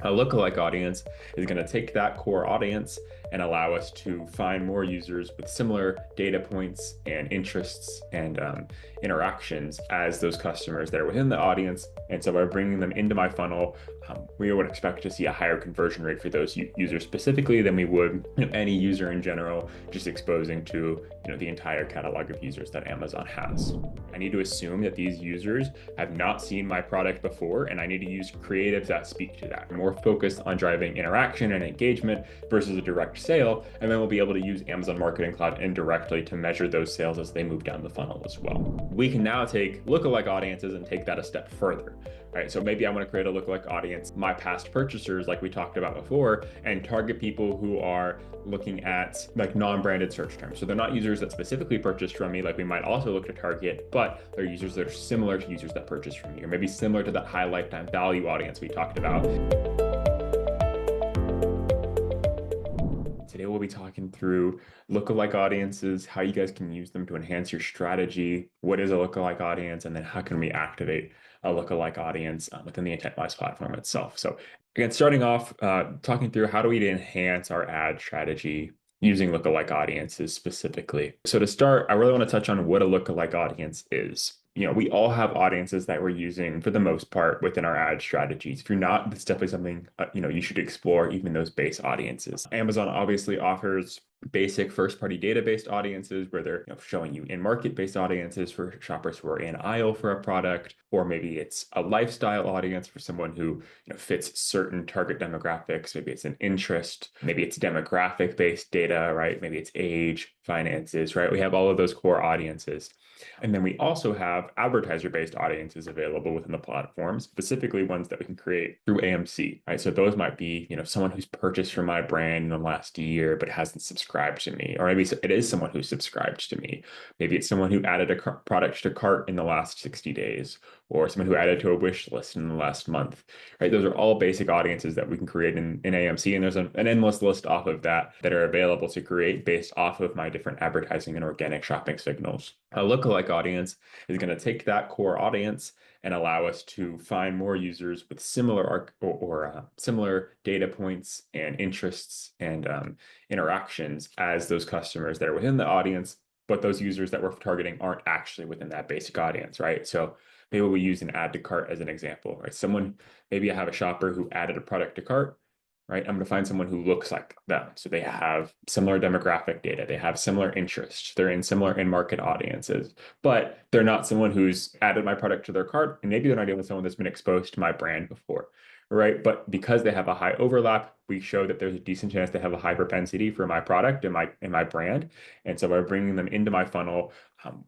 A lookalike audience is going to take that core audience and allow us to find more users with similar data points and interests and interactions as those customers that are within the audience. And so by bringing them into my funnel, we would expect to see a higher conversion rate for those users specifically than we would any user in general, just exposing to the entire catalog of users that Amazon has. I need to assume that these users have not seen my product before, and I need to use creatives that speak to that, more focused on driving interaction and engagement versus a direct sale. And then we'll be able to use Amazon Marketing Cloud indirectly to measure those sales as they move down the funnel as well. We can now take lookalike audiences and take that a step further. All right, so maybe I want to create a lookalike audience, my past purchasers, like we talked about before, and target people who are looking at like non-branded search terms. So they're not users that specifically purchased from me, like we might also look to target, but they're users that are similar to users that purchased from me, or maybe similar to that high lifetime value audience we talked about. Today, we'll be talking through lookalike audiences, how you guys can use them to enhance your strategy, what is a lookalike audience, and then how can we activate a lookalike audience within the Intentwise platform itself. So again, starting off, talking through how do we enhance our ad strategy using lookalike audiences specifically. So to start, I really want to touch on what a lookalike audience is. We all have audiences that we're using for the most part within our ad strategies. If you're not, that's definitely something you should explore, even those base audiences. Amazon obviously offers basic first-party data-based audiences where they're showing you in-market-based audiences for shoppers who are in aisle for a product, or maybe it's a lifestyle audience for someone who fits certain target demographics. Maybe it's an interest, maybe it's demographic-based data, right? Maybe it's age, finances, right? We have all of those core audiences. And then we also have advertiser-based audiences available within the platform, specifically ones that we can create through AMC, right? So those might be, someone who's purchased from my brand in the last year, but hasn't subscribed to me. Or maybe it is someone who subscribed to me. Maybe it's someone who added a product to cart in the last 60 days, or someone who added to a wish list in the last month, right? Those are all basic audiences that we can create in AMC. And there's an endless list off of that are available to create based off of my different advertising and organic shopping signals. A lookalike audience is going to take that core audience and allow us to find more users with similar similar data points and interests and interactions as those customers that are within the audience, but those users that we're targeting aren't actually within that basic audience, right? So maybe we use an add to cart as an example, right? Maybe I have a shopper who added a product to cart, right? I'm going to find someone who looks like them. So they have similar demographic data. They have similar interests. They're in similar in-market audiences, but they're not someone who's added my product to their cart. And maybe they're not even someone that's been exposed to my brand before, right? But because they have a high overlap, we show that there's a decent chance they have a high propensity for my product and my brand. And so by bringing them into my funnel,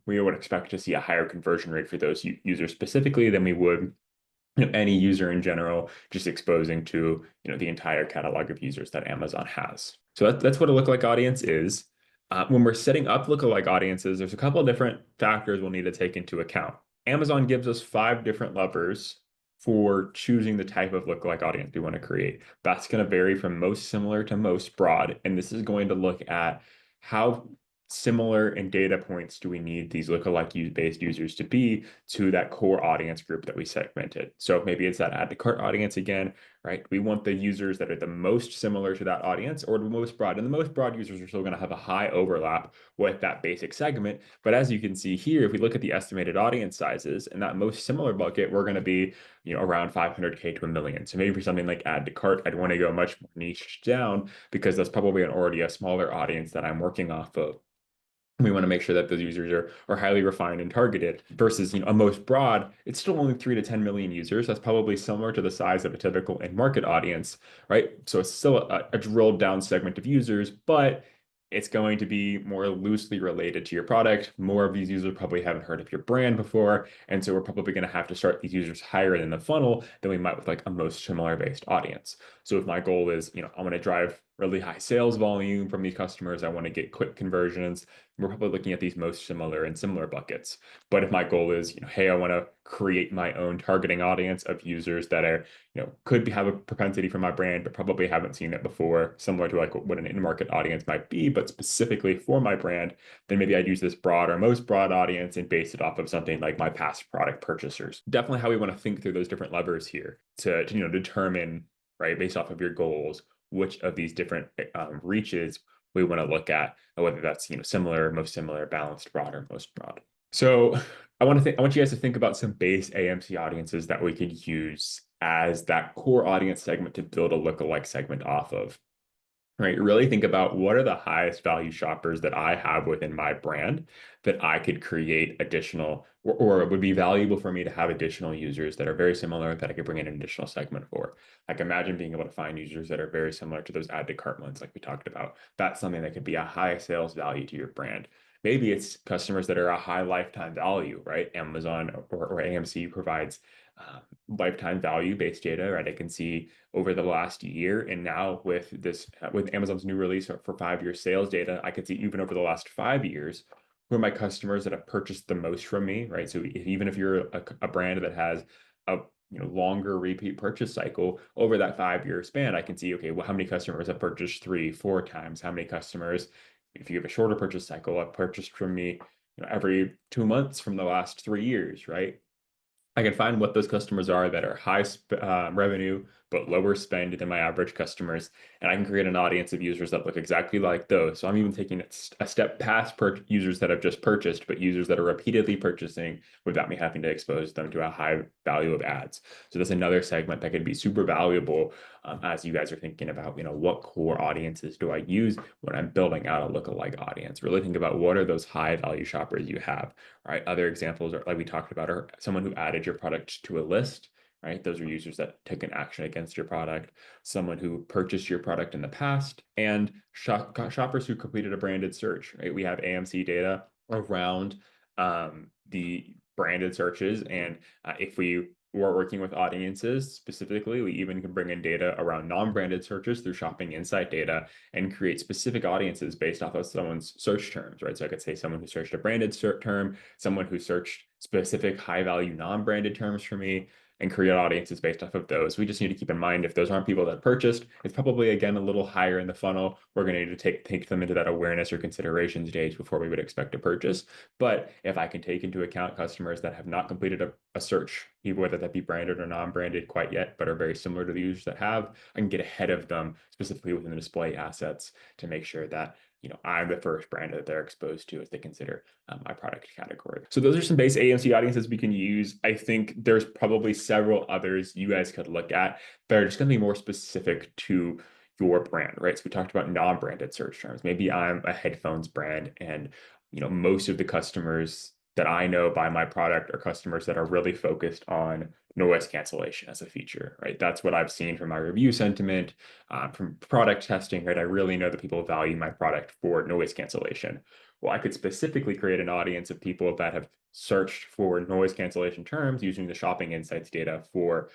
we would expect to see a higher conversion rate for those users specifically than we would any user in general, just exposing to the entire catalog of users that Amazon has. So that's what a lookalike audience is. When we're setting up lookalike audiences, there's a couple of different factors we'll need to take into account. Amazon gives us 5 different levers for choosing the type of lookalike audience we want to create. That's going to vary from most similar to most broad, and this is going to look at how similar in data points do we need these lookalike based users to be to that core audience group that we segmented. So maybe it's that add to cart audience again, right? We want the users that are the most similar to that audience or the most broad. And the most broad users are still going to have a high overlap with that basic segment. But as you can see here, if we look at the estimated audience sizes in that most similar bucket, we're going to be around 500K to 1 million. So maybe for something like add to cart, I'd want to go much more niche down because that's probably already a smaller audience that I'm working off of. We want to make sure that those users are highly refined and targeted versus a most broad, it's still only 3 to 10 million users. That's probably similar to the size of a typical in-market audience, right? So it's still a drilled down segment of users, but it's going to be more loosely related to your product. More of these users probably haven't heard of your brand before. And so we're probably going to have to start these users higher in the funnel than we might with like a most similar based audience. So if my goal is, I want to drive really high sales volume from these customers, I want to get quick conversions, we're probably looking at these most similar and similar buckets. But if my goal is, hey, I want to create my own targeting audience of users that are, have a propensity for my brand, but probably haven't seen it before, similar to like what an in-market audience might be, but specifically for my brand, then maybe I'd use this broad or most broad audience and base it off of something like my past product purchasers. Definitely how we want to think through those different levers here to determine right? Based off of your goals, which of these different reaches we want to look at, and whether that's similar, most similar, balanced, broad, or most broad. So I want you guys to think about some base AMC audiences that we could use as that core audience segment to build a lookalike segment off of. Right, really think about what are the highest value shoppers that I have within my brand that I could create additional, or it would be valuable for me to have additional users that are very similar that I could bring in an additional segment for. Like imagine being able to find users that are very similar to those add to cart ones like we talked about. That's something that could be a high sales value to your brand. Maybe it's customers that are a high lifetime value, right? Amazon or AMC provides lifetime value based data, right? I can see over the last year, and now with with Amazon's new release for 5 year sales data, I can see even over the last 5 years who are my customers that have purchased the most from me, right? So even if you're a brand that has a longer repeat purchase cycle over that 5 year span, I can see, okay, well, how many customers have purchased 3, 4 times? How many customers, if you have a shorter purchase cycle, have purchased from me every 2 months from the last 3 years, right? I can find what those customers are that are high revenue but lower spend than my average customers, and I can create an audience of users that look exactly like those. So I'm even taking it a step past users that have just purchased, but users that are repeatedly purchasing without me having to expose them to a high value of ads. So that's another segment that could be super valuable as you guys are thinking about, what core audiences do I use when I'm building out a lookalike audience? Really think about what are those high value shoppers you have. Right. Other examples are like we talked about are someone who added your product to a list, right? Those are users that took an action against your product, someone who purchased your product in the past, and shoppers who completed a branded search, right? We have AMC data around the branded searches. And if we were working with audiences specifically, we even can bring in data around non-branded searches through shopping insight data and create specific audiences based off of someone's search terms, right? So I could say someone who searched a branded term, someone who searched specific high value non-branded terms for me, and create audiences based off of those. We just need to keep in mind if those aren't people that purchased, it's probably again a little higher in the funnel. We're going to need to take them into that awareness or consideration stage before we would expect to purchase. But if I can take into account customers that have not completed a search, either whether that be branded or non-branded quite yet, but are very similar to the users that have, I can get ahead of them specifically within the display assets to make sure that I'm the first brand that they're exposed to as they consider my product category. So those are some base AMC audiences we can use. I think there's probably several others you guys could look at that are just going to be more specific to your brand, right? So we talked about non-branded search terms. Maybe I'm a headphones brand, and most of the customers that I know buy my product are customers that are really focused on noise cancellation as a feature, right? That's what I've seen from my review sentiment, from product testing, right? I really know that people value my product for noise cancellation. Well, I could specifically create an audience of people that have searched for noise cancellation terms using the shopping insights data for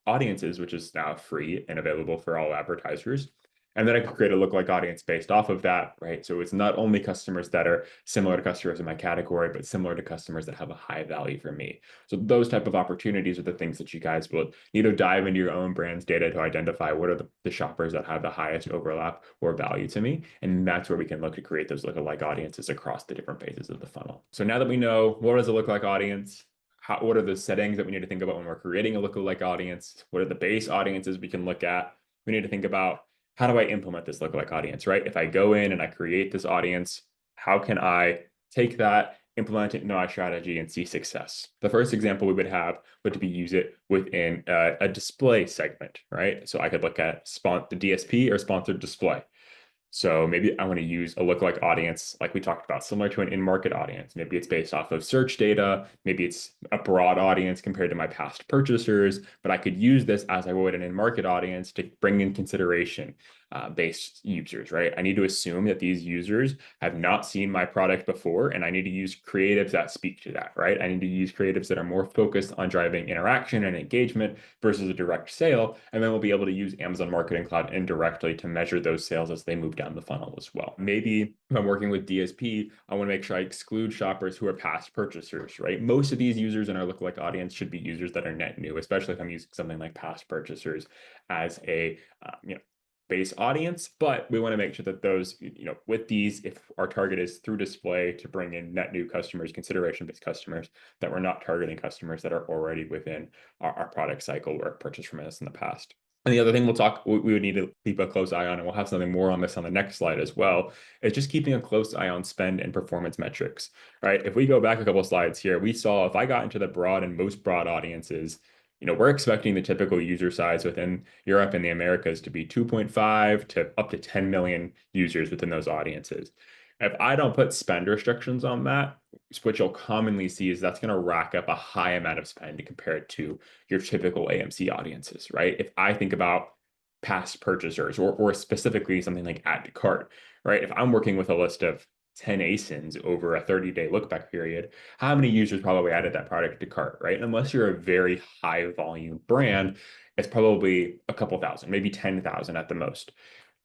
audiences, which is now free and available for all advertisers. And then I could create a lookalike audience based off of that, right? So it's not only customers that are similar to customers in my category, but similar to customers that have a high value for me. So those type of opportunities are the things that you guys will need to dive into your own brand's data to identify what are the shoppers that have the highest overlap or value to me. And that's where we can look to create those lookalike audiences across the different phases of the funnel. So now that we know what does a lookalike audience, what are the settings that we need to think about when we're creating a lookalike audience? What are the base audiences we can look at? We need to think about how do I implement this lookalike audience, right? If I go in and I create this audience, how can I take that, implement it into my strategy, and see success? The first example we would have would be use it within a display segment, right? So I could look at the DSP or sponsored display. So maybe I want to use a lookalike audience, like we talked about, similar to an in-market audience. Maybe it's based off of search data. Maybe it's a broad audience compared to my past purchasers, but I could use this as I would an in-market audience to bring in consideration based users, right? I need to assume that these users have not seen my product before, and I need to use creatives that speak to that, right? I need to use creatives that are more focused on driving interaction and engagement versus a direct sale. And then we'll be able to use Amazon Marketing Cloud indirectly to measure those sales as they move down the funnel as well. Maybe if I'm working with DSP, I want to make sure I exclude shoppers who are past purchasers, right? Most of these users in our lookalike audience should be users that are net new, especially if I'm using something like past purchasers as a base audience. But we want to make sure that those, with these, if our target is through display to bring in net new customers, consideration-based customers, that we're not targeting customers that are already within our product cycle or purchased from us in the past. And the other thing we would need to keep a close eye on, and we'll have something more on this on the next slide as well, is just keeping a close eye on spend and performance metrics, right? If we go back a couple of slides here, we saw if I got into the broad and most broad audiences, we're expecting the typical user size within Europe and the Americas to be 2.5 to up to 10 million users within those audiences. If I don't put spend restrictions on that, what you'll commonly see is that's going to rack up a high amount of spend compared to your typical AMC audiences, right? If I think about past purchasers or specifically something like add to cart, right? If I'm working with a list of 10 ASINs over a 30-day look back period, how many users probably added that product to cart, right? And unless you're a very high volume brand, it's probably a couple thousand, maybe 10,000 at the most.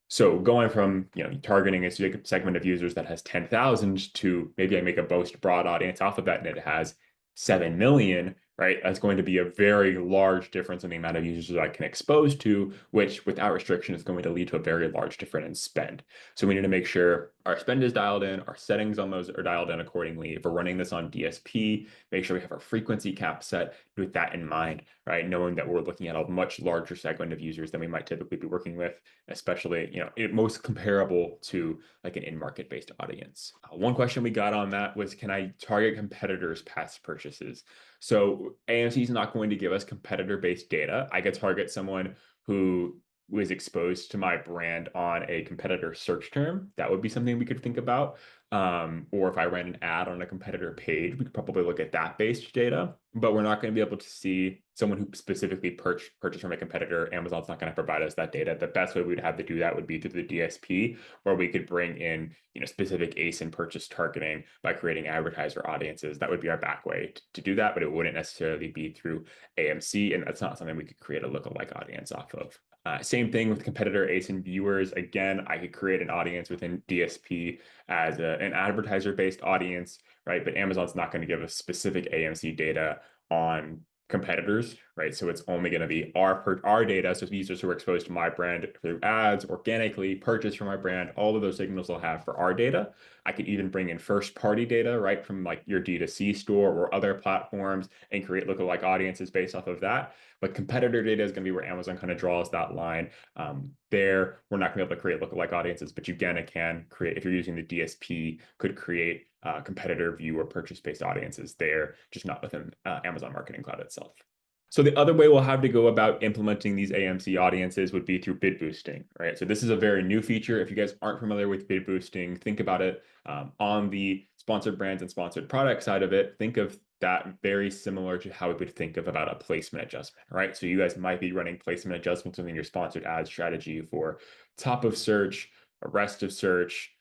So going from targeting a segment of users that has 10,000 to maybe I make a most broad audience off of that and it has 7 million, right? That's going to be a very large difference in the amount of users that I can expose to, which without restriction is going to lead to a very large difference in spend. So we need to make sure our spend is dialed in, our settings on those are dialed in accordingly. If we're running this on DSP, make sure we have our frequency cap set with that in mind, right? Knowing that we're looking at a much larger segment of users than we might typically be working with, especially, most comparable to like an in-market based audience. One question we got on that was, can I target competitors' past purchases? So AMC is not going to give us competitor-based data. I could target someone who was exposed to my brand on a competitor search term. That would be something we could think about. Or if I ran an ad on a competitor page, we could probably look at that based data, but we're not going to be able to see someone who specifically purchased from a competitor. Amazon's not going to provide us that data. The best way we'd have to do that would be through the DSP, where we could bring in specific ASIN purchase targeting by creating advertiser audiences. That would be our back way to do that, but it wouldn't necessarily be through AMC, and that's not something we could create a lookalike audience off of. Same thing with competitor ASIN viewers. Again, I could create an audience within DSP as an advertiser-based audience, right? But Amazon's not going to give us specific AMC data on competitors, right? So it's only going to be our data. So users who are exposed to my brand through ads, organically purchase from my brand, all of those signals will have for our data. I could even bring in first-party data, right, from like your D2C store or other platforms and create lookalike audiences based off of that. But competitor data is going to be where Amazon kind of draws that line. There, we're not going to be able to create lookalike audiences, but you again can create, if you're using the DSP, could create competitor view or purchase-based audiences there, just not within Amazon Marketing Cloud itself. So the other way we'll have to go about implementing these AMC audiences would be through bid boosting, right? So this is a very new feature. If you guys aren't familiar with bid boosting, think about it on the sponsored brands and sponsored product side of it. Think of that very similar to how we would think of about a placement adjustment, right? So you guys might be running placement adjustments within your sponsored ad strategy for top of search, rest of search,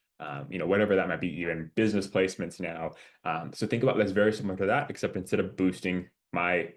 whatever that might be, even business placements now. So think about this very similar to that, except instead of boosting my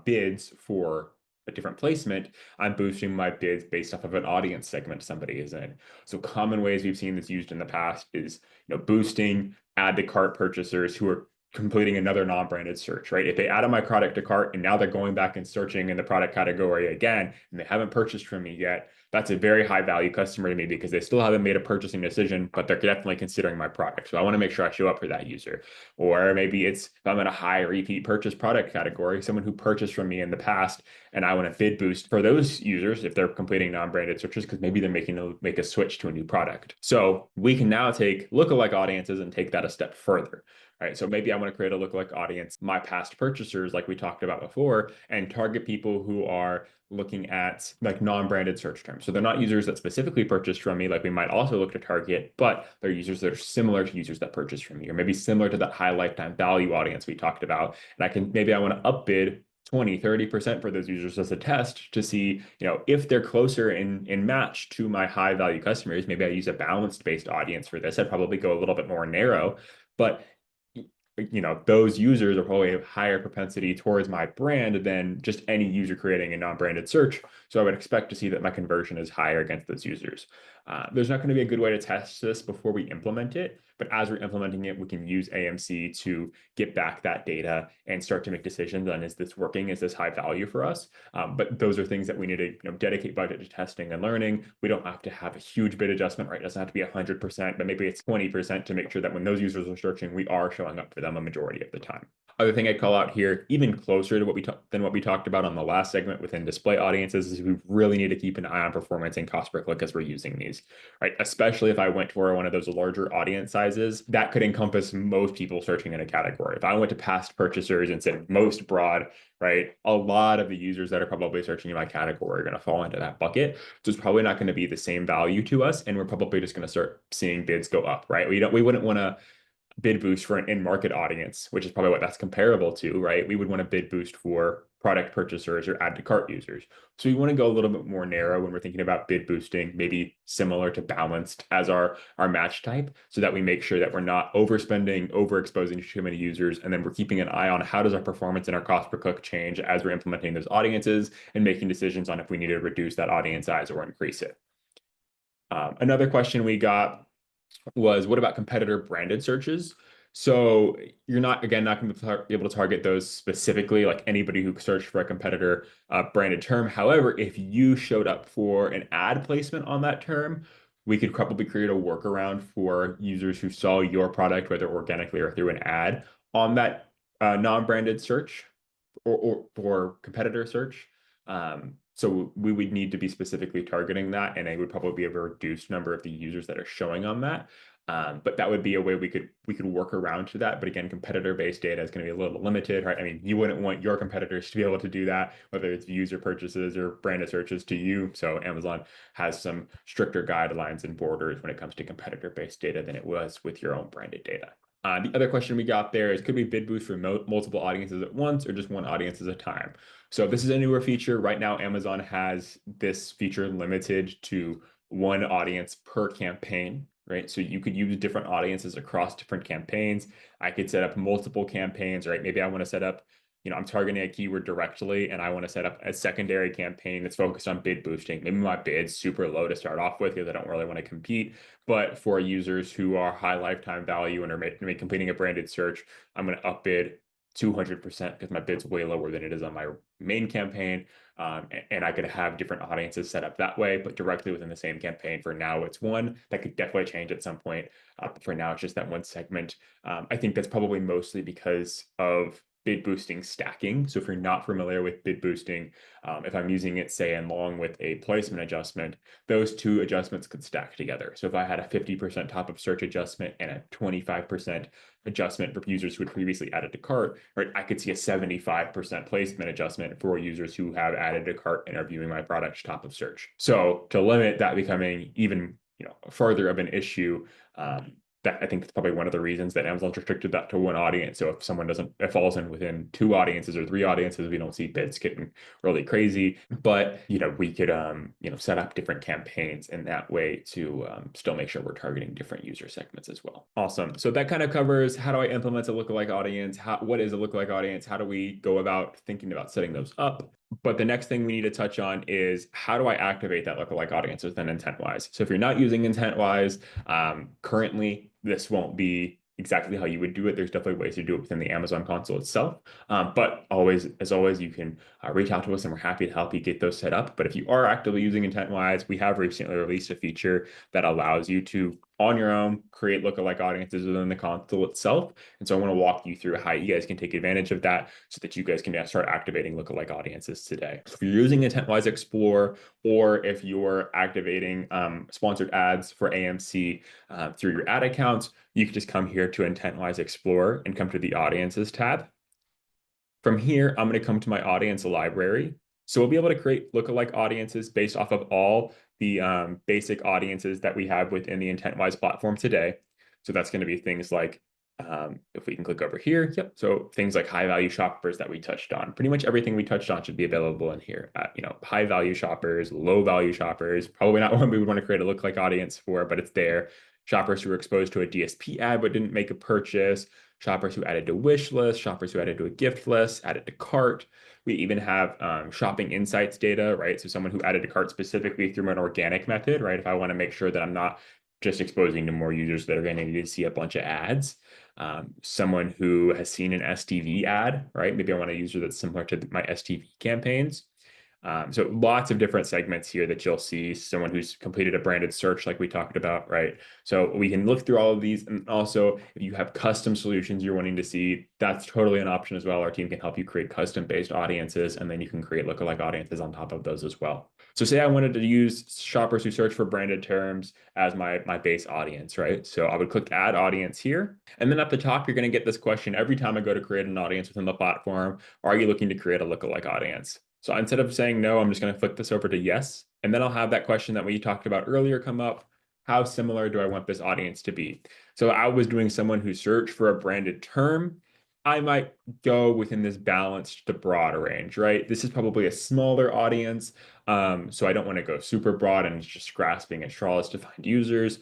bids for a different placement, I'm boosting my bids based off of an audience segment somebody is in. So common ways we've seen this used in the past is, boosting add to cart purchasers who are completing another non-branded search, right? If they added my product to cart and now they're going back and searching in the product category again, and they haven't purchased from me yet, that's a very high value customer to me because they still haven't made a purchasing decision, but they're definitely considering my product. So I want to make sure I show up for that user. Or maybe it's if I'm in a high repeat purchase product category, someone who purchased from me in the past, and I want to bid boost for those users if they're completing non-branded searches because maybe they're make a switch to a new product. So we can now take lookalike audiences and take that a step further. All right, so maybe I want to create a lookalike audience, my past purchasers, like we talked about before, and target people who are looking at like non-branded search terms. So they're not users that specifically purchased from me, like we might also look to target, but they're users that are similar to users that purchased from me, or maybe similar to that high lifetime value audience we talked about. And maybe I want to upbid 20, 30% for those users as a test to see, if they're closer in match to my high value customers. Maybe I use a balanced based audience for this. I'd probably go a little bit more narrow, but those users are probably a higher propensity towards my brand than just any user creating a non-branded search. So I would expect to see that my conversion is higher against those users. There's not going to be a good way to test this before we implement it, but as we're implementing it, we can use AMC to get back that data and start to make decisions on, is this working? Is this high value for us? But those are things that we need to dedicate budget to testing and learning. We don't have to have a huge bid adjustment, right? It doesn't have to be 100%, but maybe it's 20% to make sure that when those users are searching, we are showing up for them a majority of the time. Other thing I'd call out here, even closer to than what we talked about on the last segment within display audiences, is we really need to keep an eye on performance and cost per click as we're using these, right? Especially if I went for one of those larger audience sizes, that could encompass most people searching in a category. If I went to past purchasers and said most broad, right, a lot of the users that are probably searching in my category are going to fall into that bucket. So it's probably not going to be the same value to us, and we're probably just going to start seeing bids go up, right? We wouldn't want to bid boost for an in-market audience, which is probably what that's comparable to, right? We would want to bid boost for product purchasers or add to cart users. So we want to go a little bit more narrow when we're thinking about bid boosting, maybe similar to balanced as our match type, so that we make sure that we're not overspending, overexposing too many users, and then we're keeping an eye on how does our performance and our cost per click change as we're implementing those audiences and making decisions on if we need to reduce that audience size or increase it. Another question we got was, what about competitor branded searches? So you're not going to be able to target those specifically, like anybody who searched for a competitor branded term. However, if you showed up for an ad placement on that term, we could probably create a workaround for users who saw your product, whether organically or through an ad, on that non-branded search or competitor search. So we would need to be specifically targeting that, and it would probably be a reduced number of the users that are showing on that. But that would be a way we could work around to that. But again, competitor-based data is going to be a little limited, right? I mean, you wouldn't want your competitors to be able to do that, whether it's user purchases or branded searches to you. So Amazon has some stricter guidelines and borders when it comes to competitor-based data than it was with your own branded data. The other question we got there is, could we bid boost for multiple audiences at once or just one audience at a time? So this is a newer feature. Right now, Amazon has this feature limited to one audience per campaign, right? So you could use different audiences across different campaigns. I could set up multiple campaigns, right? Maybe I want to set up, I'm targeting a keyword directly and I want to set up a secondary campaign that's focused on bid boosting. Maybe my bid's super low to start off with because I don't really want to compete. But for users who are high lifetime value and are completing a branded search, I'm going to up bid 200% because my bid's way lower than it is on my main campaign. And I could have different audiences set up that way, but directly within the same campaign. For now, it's one. That could definitely change at some point. For now, it's just that one segment. I think that's probably mostly because of bid boosting stacking. So if you're not familiar with bid boosting, if I'm using it, say, along with a placement adjustment, those two adjustments could stack together. So if I had a 50% top of search adjustment and a 25% adjustment for users who had previously added to cart, right, I could see a 75% placement adjustment for users who have added to cart and are viewing my product top of search. So to limit that becoming even further of an issue, that I think that's probably one of the reasons that Amazon's restricted that to one audience. So if someone it falls in within two audiences or three audiences, we don't see bids getting really crazy. But we could set up different campaigns in that way to still make sure we're targeting different user segments as well. Awesome. So that kind of covers, how do I implement a lookalike audience? What is a lookalike audience? How do we go about thinking about setting those up? But the next thing we need to touch on is, how do I activate that lookalike audience within Intentwise? So if you're not using Intentwise, currently this won't be exactly how you would do it. There's definitely ways to do it within the Amazon console itself. But as always, you can reach out to us and we're happy to help you get those set up. But if you are actively using Intentwise, we have recently released a feature that allows you to, on your own, create lookalike audiences within the console itself. And so I want to walk you through how you guys can take advantage of that so that you guys can start activating lookalike audiences today. So if you're using Intentwise Explore, or if you're activating sponsored ads for AMC through your ad accounts, you can just come here to Intentwise Explore and come to the Audiences tab. From here, I'm going to come to my audience library. So we'll be able to create lookalike audiences based off of all the basic audiences that we have within the Intentwise platform today. So that's going to be things like, if we can click over here, yep. So things like high value shoppers that we touched on. Pretty much everything we touched on should be available in here. High value shoppers, low value shoppers, probably not one we would want to create a lookalike audience for, but it's there. Shoppers who were exposed to a DSP ad but didn't make a purchase, shoppers who added to wish list, shoppers who added to a gift list, added to cart. We even have shopping insights data, right? So someone who added to cart specifically through an organic method, right? If I want to make sure that I'm not just exposing to more users that are going to need to see a bunch of ads. Someone who has seen an STV ad, right? Maybe I want a user that's similar to my STV campaigns. So lots of different segments here that you'll see. Someone who's completed a branded search like we talked about, right? So we can look through all of these. And also, if you have custom solutions you're wanting to see, that's totally an option as well. Our team can help you create custom-based audiences, and then you can create lookalike audiences on top of those as well. So say I wanted to use shoppers who search for branded terms as my base audience, right? So I would click Add Audience here. And then at the top, you're going to get this question every time I go to create an audience within the platform. Are you looking to create a lookalike audience? So instead of saying no, I'm just going to flick this over to yes. And then I'll have that question that we talked about earlier come up. How similar do I want this audience to be? So I was doing someone who searched for a branded term. I might go within this balanced to broad range, right? This is probably a smaller audience. So I don't want to go super broad and just grasping at straws to find users.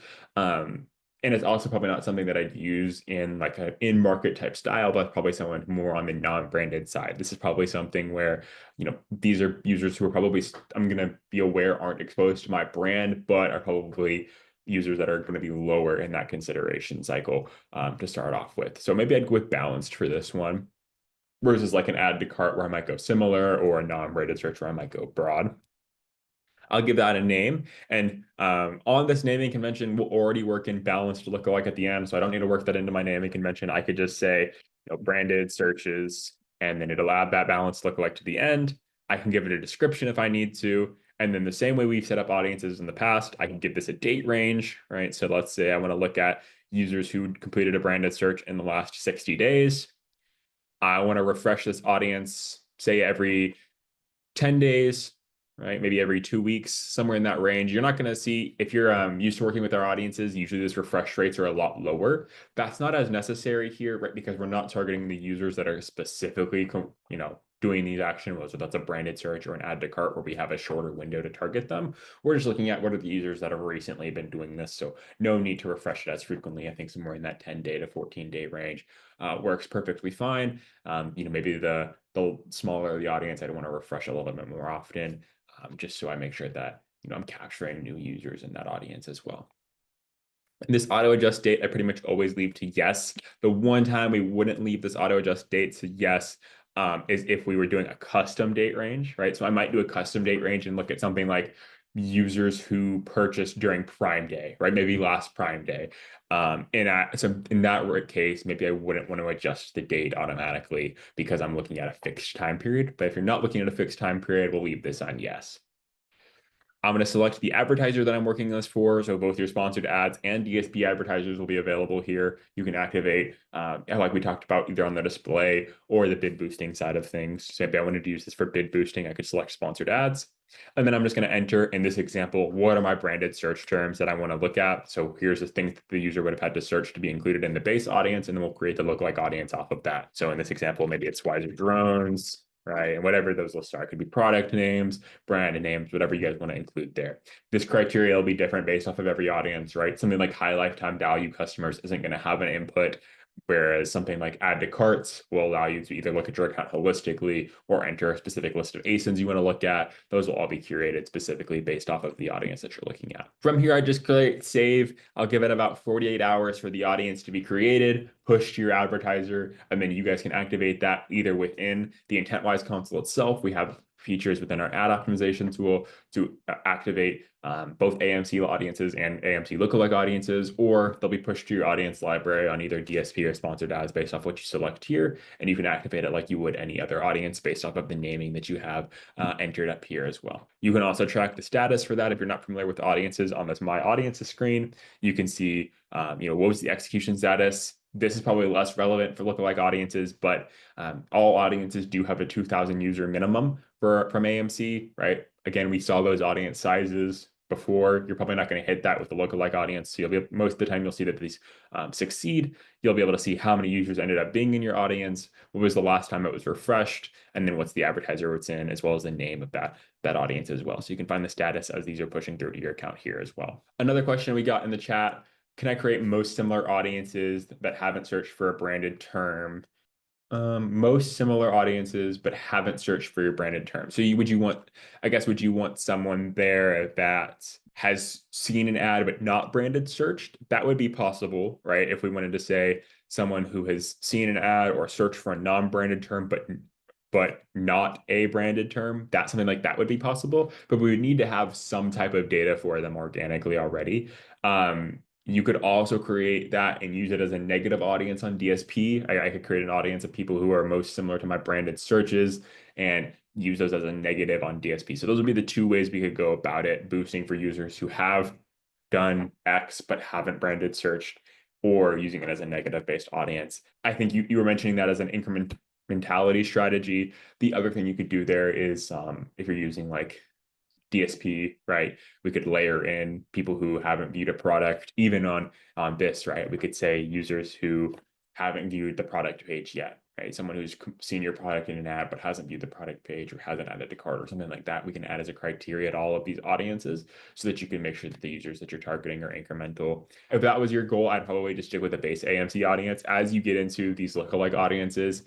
And it's also probably not something that I'd use in like an in-market type style, but probably someone more on the non-branded side. This is probably something where, these are users who are probably, I'm going to be aware aren't exposed to my brand, but are probably users that are going to be lower in that consideration cycle to start off with. So maybe I'd go with balanced for this one versus like an add to cart where I might go similar or a non-branded search where I might go broad. I'll give that a name. And on this naming convention, we'll already work in balanced lookalike at the end. So I don't need to work that into my naming convention. I could just say, branded searches, and then it'll add that balanced lookalike to the end. I can give it a description if I need to. And then the same way we've set up audiences in the past, I can give this a date range, right? So let's say I want to look at users who completed a branded search in the last 60 days. I want to refresh this audience, say every 10 days, right? Maybe every 2 weeks, somewhere in that range. You're not going to see, if you're used to working with our audiences, usually those refresh rates are a lot lower. That's not as necessary here, right? Because we're not targeting the users that are specifically, doing these action, whether that's a branded search or an add to cart where we have a shorter window to target them. We're just looking at what are the users that have recently been doing this. So no need to refresh it as frequently. I think somewhere in that 10-day to 14-day range works perfectly fine. Maybe the smaller the audience, I'd want to refresh a little bit more often, just so I make sure that I'm capturing new users in that audience as well. And this auto adjust date, I pretty much always leave to yes. The one time we wouldn't leave this auto adjust date to yes is if we were doing a custom date range, right? So I might do a custom date range and look at something like users who purchased during Prime Day, right? Maybe last Prime Day. So in that case, maybe I wouldn't want to adjust the date automatically because I'm looking at a fixed time period. But if you're not looking at a fixed time period, we'll leave this on yes. I'm going to select the advertiser that I'm working this for. So both your sponsored ads and DSP advertisers will be available here. You can activate, like we talked about, either on the display or the bid boosting side of things. So if I wanted to use this for bid boosting, I could select sponsored ads. And then I'm just going to enter in this example, what are my branded search terms that I want to look at? So here's the thing that the user would have had to search to be included in the base audience, and then we'll create the lookalike audience off of that. So in this example, maybe it's Wiser Drones, right? And whatever those lists are, it could be product names, brand names, whatever you guys want to include there. This criteria will be different based off of every audience, right? Something like high lifetime value customers isn't going to have an input, whereas something like add to carts will allow you to either look at your account holistically or enter a specific list of ASINs you want to look at. Those will all be curated specifically based off of the audience that you're looking at. From here, I just click save. I'll give it about 48 hours for the audience to be created, push to your advertiser, and then you guys can activate that either within the Intentwise console itself. We have features within our ad optimization tool to activate both AMC audiences and AMC lookalike audiences, or they'll be pushed to your audience library on either DSP or sponsored ads based off what you select here. And you can activate it like you would any other audience based off of the naming that you have entered up here as well. You can also track the status for that. If you're not familiar with audiences, on this My Audiences screen, you can see, what was the execution status. This is probably less relevant for lookalike audiences, but all audiences do have a 2,000 user minimum from AMC, right? Again, we saw those audience sizes before. You're probably not going to hit that with the lookalike audience. So most of the time you'll see that these succeed. You'll be able to see how many users ended up being in your audience, what was the last time it was refreshed, and then what's the advertiser it's in, as well as the name of that audience as well. So you can find the status as these are pushing through to your account here as well. Another question we got in the chat: can I create most similar audiences that haven't searched for a branded term? Most similar audiences, but haven't searched for your branded term. So would you want someone there that has seen an ad but not branded searched? That would be possible, right? If we wanted to say someone who has seen an ad or searched for a non-branded term but but not a branded term, that something like that would be possible. But we would need to have some type of data for them organically already. You could also create that and use it as a negative audience on DSP. I could create an audience of people who are most similar to my branded searches and use those as a negative on DSP. So those would be the two ways we could go about it, boosting for users who have done X but haven't branded searched, or using it as a negative based audience. I think you were mentioning that as an incrementality strategy. The other thing you could do there is if you're using like DSP, right? We could layer in people who haven't viewed a product, even on this, right? We could say users who haven't viewed the product page yet, right? Someone who's seen your product in an ad but hasn't viewed the product page or hasn't added to cart or something like that. We can add as a criteria to all of these audiences so that you can make sure that the users that you're targeting are incremental. If that was your goal, I'd probably just stick with the base AMC audience. As you get into these lookalike audiences,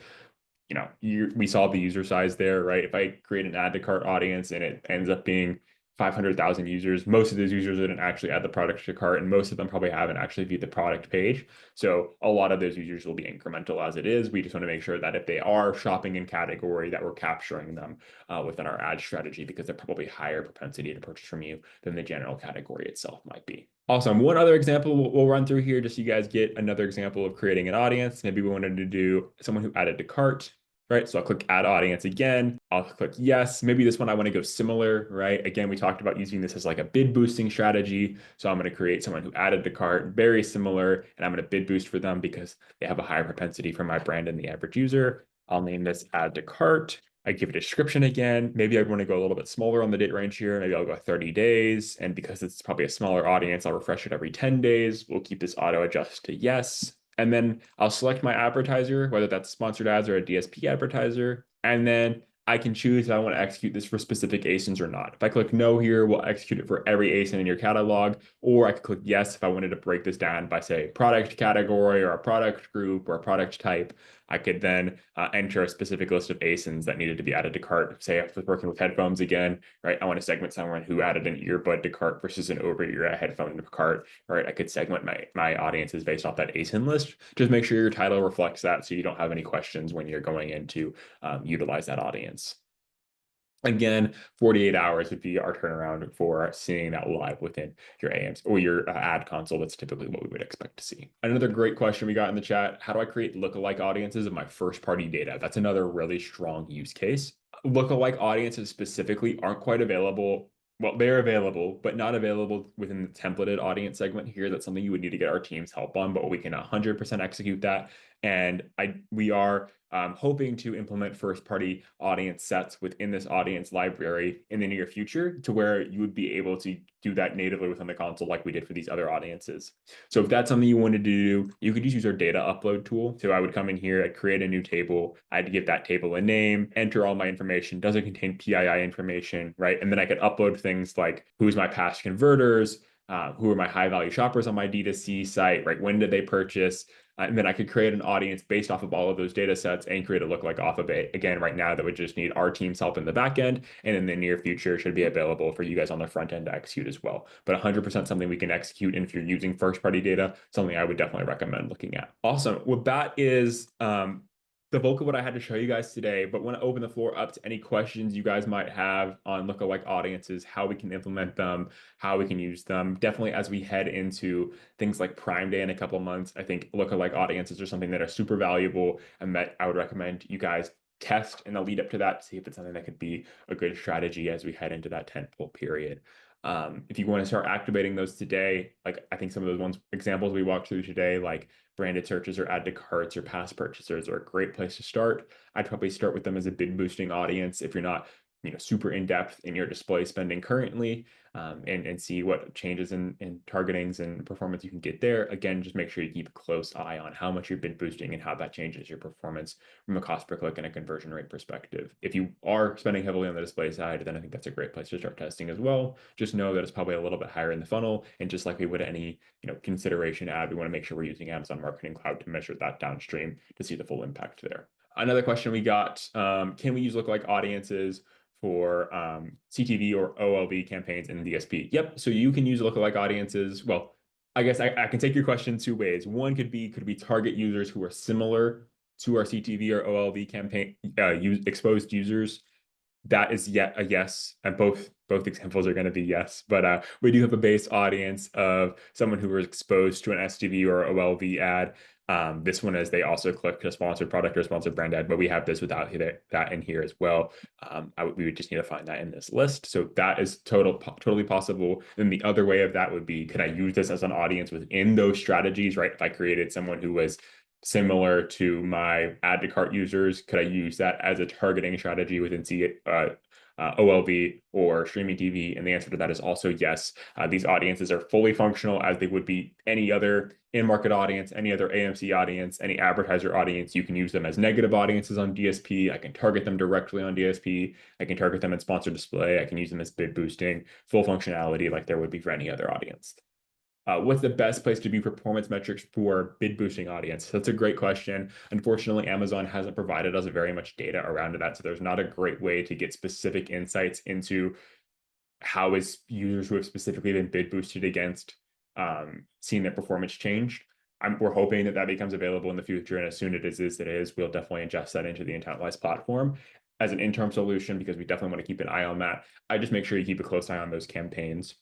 we saw the user size there, right? If I create an add to cart audience and it ends up being 500,000 users, most of those users didn't actually add the product to cart, and most of them probably haven't actually viewed the product page. So a lot of those users will be incremental as it is. We just want to make sure that if they are shopping in category, that we're capturing them within our ad strategy, because they're probably higher propensity to purchase from you than the general category itself might be. Awesome. One other example we'll run through here, just so you guys get another example of creating an audience. Maybe we wanted to do someone who added to cart. Right, so I'll click add audience again. I'll click yes. Maybe this one I want to go similar, right? Again, we talked about using this as like a bid boosting strategy. So I'm going to create someone who added to cart, very similar, and I'm going to bid boost for them because they have a higher propensity for my brand than the average user. I'll name this add to cart. I give a description again. Maybe I want to go a little bit smaller on the date range here. Maybe I'll go 30 days. And because it's probably a smaller audience, I'll refresh it every 10 days. We'll keep this auto adjust to yes. And then I'll select my advertiser, whether that's sponsored ads or a DSP advertiser. And then I can choose if I want to execute this for specific ASINs or not. If I click no here, we'll execute it for every ASIN in your catalog. Or I could click yes if I wanted to break this down by, say, product category or a product group or a product type. I could then enter a specific list of ASINs that needed to be added to cart. Say I was working with headphones again, right? I want to segment someone who added an earbud to cart versus an over-ear headphone to cart, right? I could segment my audiences based off that ASIN list. Just make sure your title reflects that so you don't have any questions when you're going in to utilize that audience. Again, 48 hours would be our turnaround for seeing that live within your AMs or your ad console. That's typically what we would expect to see. Another great question we got in the chat: how do I create lookalike audiences of my first party data? That's another really strong use case. Lookalike audiences specifically aren't quite available. Well, they're available, but not available within the templated audience segment here. That's something you would need to get our team's help on, but we can 100% execute that. And we are hoping to implement first-party audience sets within this audience library in the near future, to where you would be able to do that natively within the console like we did for these other audiences. So if that's something you wanted to do, you could just use our data upload tool. So I would come in here, I'd create a new table, I'd give that table a name, enter all my information, doesn't contain PII information, right? And then I could upload things like who's my past converters, who are my high value shoppers on my D2C site, right? When did they purchase? And then I could create an audience based off of all of those data sets and create a lookalike off of it. Again, right now that would just need our team's help in the back end, and in the near future should be available for you guys on the front end to execute as well. But 100% something we can execute. And if you're using first party data, something I would definitely recommend looking at. Awesome. Well, that is the bulk of what I had to show you guys today, but want to open the floor up to any questions you guys might have on lookalike audiences, how we can implement them, how we can use them. Definitely as we head into things like Prime Day in a couple of months, I think lookalike audiences are something that are super valuable and that I would recommend you guys test in the lead up to that to see if it's something that could be a good strategy as we head into that tentpole period. If you want to start activating those today, like I think some of those examples we walked through today, like branded searches or add to carts or past purchasers, are a great place to start. I'd probably start with them as a bid boosting audience if you're not super in depth in your display spending currently, and see what changes in targetings and performance you can get there. Again, just make sure you keep a close eye on how much you're bid boosting and how that changes your performance from a cost per click and a conversion rate perspective. If you are spending heavily on the display side, then I think that's a great place to start testing as well. Just know that it's probably a little bit higher in the funnel, and just like we would any consideration ad, we want to make sure we're using Amazon Marketing Cloud to measure that downstream to see the full impact there. Another question we got: can we use lookalike audiences for CTV or OLV campaigns in DSP? Yep. So you can use lookalike audiences. Well, I guess I can take your question two ways. One could be, could we target users who are similar to our CTV or OLV campaign exposed users, that is yet a yes, and both examples are going to be yes. But we do have a base audience of someone who was exposed to an STV or OLV ad. This one is they also click a sponsored product or sponsored brand ad, but we have this without that in here as well. We would just need to find that in this list. So that is totally possible. Then the other way of that would be, could I use this as an audience within those strategies, right? If I created someone who was similar to my add to cart users, could I use that as a targeting strategy within OLV or streaming TV? And the answer to that is also yes. These audiences are fully functional as they would be any other in-market audience, any other AMC audience, any advertiser audience. You can use them as negative audiences on DSP. I can target them directly on DSP. I can target them in sponsored display. I can use them as bid boosting, full functionality like there would be for any other audience. What's the best place to view performance metrics for bid boosting audience? That's a great question. Unfortunately, Amazon hasn't provided us very much data around that. So there's not a great way to get specific insights into how is users who have specifically been bid boosted against seeing their performance changed. We're hoping that becomes available in the future. And as soon as it is, we'll definitely ingest that into the Intentwise platform as an interim solution, because we definitely want to keep an eye on that. I just make sure you keep a close eye on those campaigns.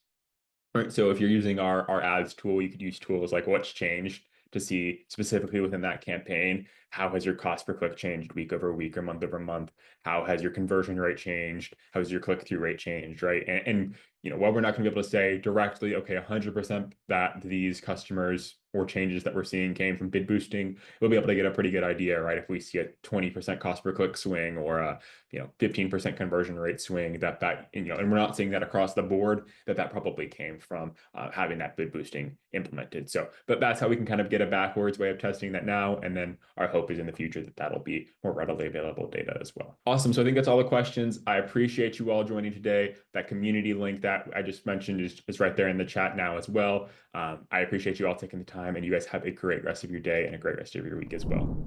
Right. So if you're using our ads tool, you could use tools like what's changed to see specifically within that campaign, how has your cost per click changed week over week or month over month? How has your conversion rate changed? How has your click-through rate changed, right? And while we're not going to be able to say directly, okay, 100% that these customers or changes that we're seeing came from bid boosting, we'll be able to get a pretty good idea, right? If we see a 20% cost per click swing or a 15% conversion rate swing, and we're not seeing that across the board, that probably came from having that bid boosting implemented. So, but that's how we can kind of get a backwards way of testing that now, and then our hope is in the future that that'll be more readily available data as well. Awesome. So I think that's all the questions. I appreciate you all joining today. That community link that I just mentioned is right there in the chat now as well. I appreciate you all taking the time, and you guys have a great rest of your day and a great rest of your week as well.